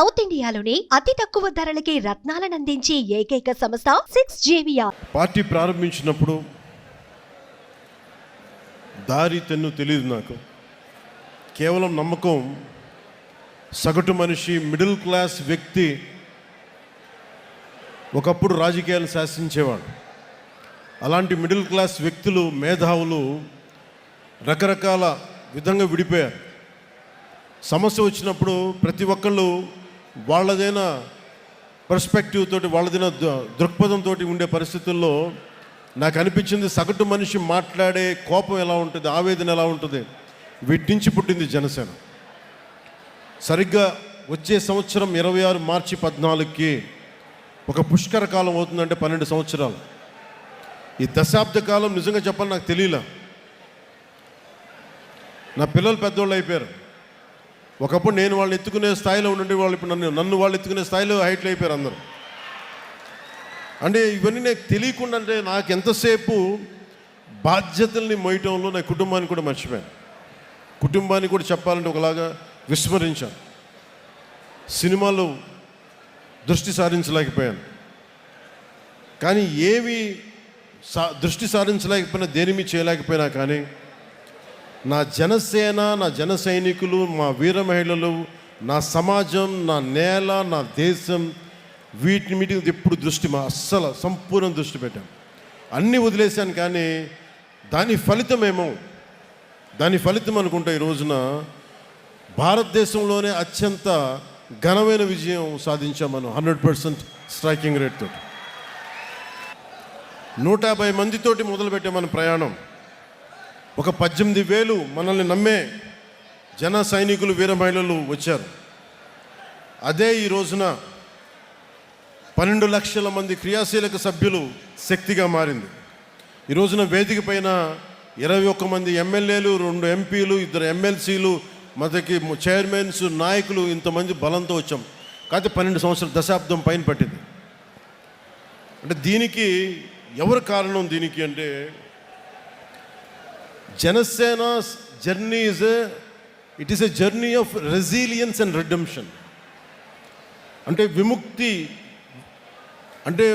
South ఇండియాలోని అతి తక్కువ ధరలకి రత్నాలను అందించే ఏకైక సంస్థ 6JVR. పార్టీ ప్రారంభించినప్పుడు దారి తెన్ను తెలియదు నాకు. కేవలం నమ్మకం. సగటు మనిషి, మిడిల్ క్లాస్ వ్యక్తి ఒకప్పుడు రాజకీయాలు శాసించేవాడు. అలాంటి మిడిల్ క్లాస్ వ్యక్తులు, మేధావులు రకరకాల విధంగా విడిపోయారు. సమస్య వచ్చినప్పుడు ప్రతి ఒక్కళ్ళు వాళ్ళదైన పర్స్పెక్టివ్ తోటి, వాళ్ళదైన దృక్పథంతో ఉండే పరిస్థితుల్లో నాకు అనిపించింది, సగటు మనిషి మాట్లాడే కోపం ఎలా ఉంటుంది, ఆవేదన ఎలా ఉంటుంది, వీటి నుంచి పుట్టింది జనసేన. సరిగ్గా వచ్చే సంవత్సరం 26 మార్చి 14కి ఒక పుష్కర కాలం అవుతుందంటే 12 సంవత్సరాలు. ఈ దశాబ్ద కాలం నిజంగా చెప్పాలి నాకు తెలియలే. నా పిల్లలు పెద్దోళ్ళు అయిపోయారు. ఒకప్పుడు నేను వాళ్ళని ఎత్తుకునే స్థాయిలో ఉండి, వాళ్ళు ఇప్పుడు నన్ను వాళ్ళు ఎత్తుకునే స్థాయిలో హైట్లు అయిపోయారు అందరూ. అంటే ఇవన్నీ నాకు తెలియకుండా, అంటే నాకు ఎంతసేపు బాధ్యతల్ని మోయటంలో నా కుటుంబాన్ని కూడా మర్చిపోయాను. కుటుంబాన్ని కూడా చెప్పాలంటే ఒకలాగా విస్మరించాను. సినిమాలు దృష్టి సారించలేకపోయాను. కానీ ఏవి దృష్టి సారించలేకపోయినా, దేని మీద చేయలేకపోయినా కానీ నా జనసేన, నా జన సైనికులు, మా వీర మహిళలు, నా సమాజం, నా నేల, నా దేశం, వీటి మీద ఎప్పుడు దృష్టి అస్సలు సంపూర్ణ దృష్టి పెట్టాను. అన్నీ వదిలేశాను. కానీ దాని ఫలితం అనుకుంటా ఈ రోజున భారతదేశంలోనే అత్యంత ఘనమైన విజయం సాధించాం మనం. 100% స్ట్రైకింగ్ రేట్ తోటి 150 మందితోటి మొదలుపెట్టే మన ప్రయాణం. ఒక 18,000 మనల్ని నమ్మే జన సైనికులు, వీర మహిళలు వచ్చారు. అదే ఈ రోజున 12 లక్షల మంది క్రియాశీలక సభ్యులు శక్తిగా మారింది. ఈ రోజున వేదిక పైన 21 మంది ఎమ్మెల్యేలు, 2 ఎంపీలు, 2 ఎమ్మెల్సీలు, మనకి చైర్మన్స్, నాయకులు, ఇంతమంది బలంతో వచ్చాం. కాకపోతే 12 సంవత్సరాల దశాబ్దం పైన పట్టింది. అంటే దీనికి ఎవరు కారణం? దీనికి అంటే Janasena journey it is a journey of resilience and redemption. అంటే విముక్తి, అంటే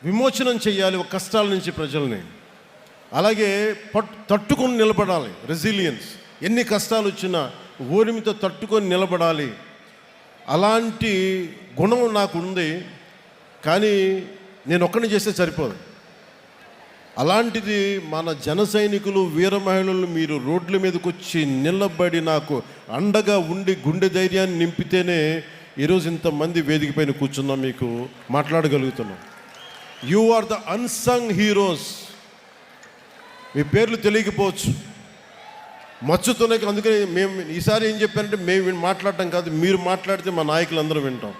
విమోచనం చేయాలి ఒక కష్టాల నుంచి ప్రజల్ని. అలాగే తట్టుకొని నిలబడాలి. రెసిలియన్స్, ఎన్ని కష్టాలు వచ్చినా ఓరిమితో తట్టుకొని నిలబడాలి. అలాంటి గుణం నాకు ఉంది. కానీ నేను ఒక్కడిని చేస్తే సరిపోదు. అలాంటిది మన జన సైనికులు, వీర మహిళలు మీరు రోడ్ల మీదకి వచ్చి నిలబడి నాకు అండగా ఉండి గుండె ధైర్యాన్ని నింపితేనే ఈరోజు ఇంతమంది వేదిక పైన కూర్చున్నాం, మీకు మాట్లాడగలుగుతున్నాం. You are the unsung heroes. మీ పేర్లు తెలియకపోవచ్చు, మచ్చుతోనే. అందుకని మేము ఈసారి ఏం చెప్పానంటే, మేము మాట్లాడటం కాదు, మీరు మాట్లాడితే మా నాయకులు అందరూ వింటాం.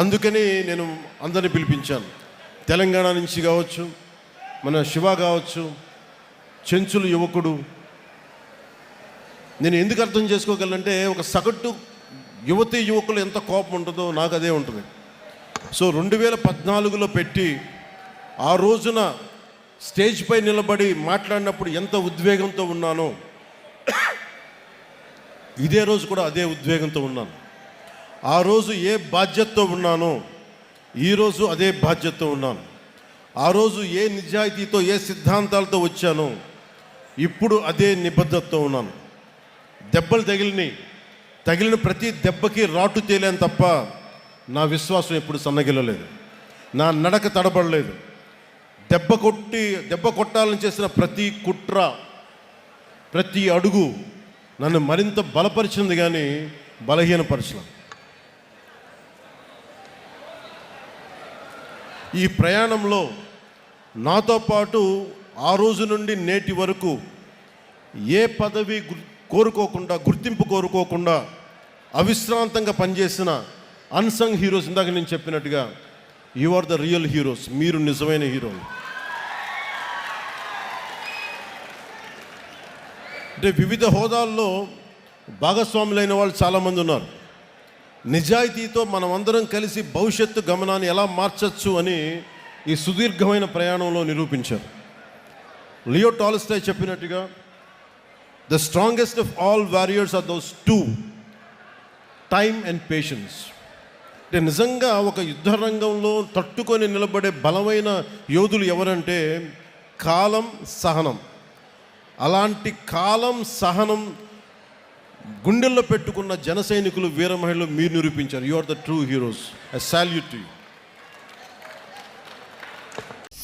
అందుకని నేను అందరినీ పిలిపించాను. తెలంగాణ నుంచి కావచ్చు, మన శివ కావచ్చు, చెంచులు యువకుడు. నేను ఎందుకు అర్థం చేసుకోగలంటే, ఒక సగటు యువకులు ఎంత కోపం ఉంటుందో నాకు అదే ఉంటుంది. సో 2014లో పెట్టి ఆ రోజున స్టేజ్ పై నిలబడి మాట్లాడినప్పుడు ఎంత ఉద్వేగంతో ఉన్నానో, ఇదే రోజు కూడా అదే ఉద్వేగంతో ఉన్నాను. ఆ రోజు ఏ బాధ్యతతో ఉన్నానో ఈరోజు అదే బాధ్యతతో ఉన్నాను. ఆ రోజు ఏ నిజాయితీతో, ఏ సిద్ధాంతాలతో వచ్చానో ఇప్పుడు అదే నిబద్ధతతో ఉన్నాను. దెబ్బలు తగిలిన ప్రతి దెబ్బకి రాటు తేలేను తప్ప నా విశ్వాసం ఎప్పుడు సన్నగిల్లలేదు. నా నడక తడబడలేదు. దెబ్బ కొట్టాలని చేసిన ప్రతి కుట్ర, ప్రతి అడుగు నన్ను మరింత బలపరిచింది, కానీ బలహీనపరచలేదు. ఈ ప్రయాణంలో నాతో పాటు ఆ రోజు నుండి నేటి వరకు ఏ పదవి కోరుకోకుండా, గుర్తింపు కోరుకోకుండా అవిశ్రాంతంగా పనిచేసిన అన్సంగ్ హీరోస్, ఇందాక నేను చెప్పినట్టుగా you are the real heroes. మీరు నిజమైన హీరోలు. అంటే వివిధ హోదాల్లో భాగస్వాములైన వాళ్ళు చాలామంది ఉన్నారు. నిజాయితీతో మనమందరం కలిసి భవిష్యత్తు గమనాన్ని ఎలా మార్చచ్చు అని ఈ సుదీర్ఘమైన ప్రయాణంలో నిరూపించారు. లియో టాల్స్టాయ్ చెప్పినట్టుగా, the strongest of all warriors are those two, time and patience. అంటే నిజంగా ఒక యుద్ధ రంగంలో తట్టుకొని నిలబడే బలమైన యోధులు ఎవరంటే కాలం, సహనం. అలాంటి కాలం, సహనం గుండెల్లో పెట్టుకున్న జన సైనికులు, వీర మహిళలు మీరు నిరూపించారు. You are the true heroes. I salute you.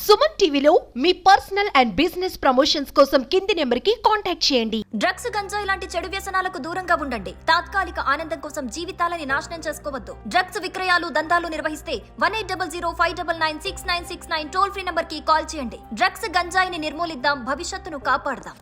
Suman టీవీలో మీ పర్సనల్ అండ్ బిజినెస్ ప్రమోషన్స్ కోసం కింది నెంబర్కి కాంటాక్ట్ చేయండి. డ్రగ్స్, గంజాయి లాంటి చెడు వ్యసనాలకు దూరంగా ఉండండి. తాత్కాలిక ఆనందం కోసం జీవితాలని నాశనం చేసుకోవద్దు. డ్రగ్స్ విక్రయాలు, దందాలు నిర్వహిస్తే 1800-599-6969 టోల్ ఫ్రీ నంబర్ కి కాల్ చేయండి. డ్రగ్స్, గంజాయిని నిర్మూలిద్దాం, భవిష్యత్తును కాపాడదాం.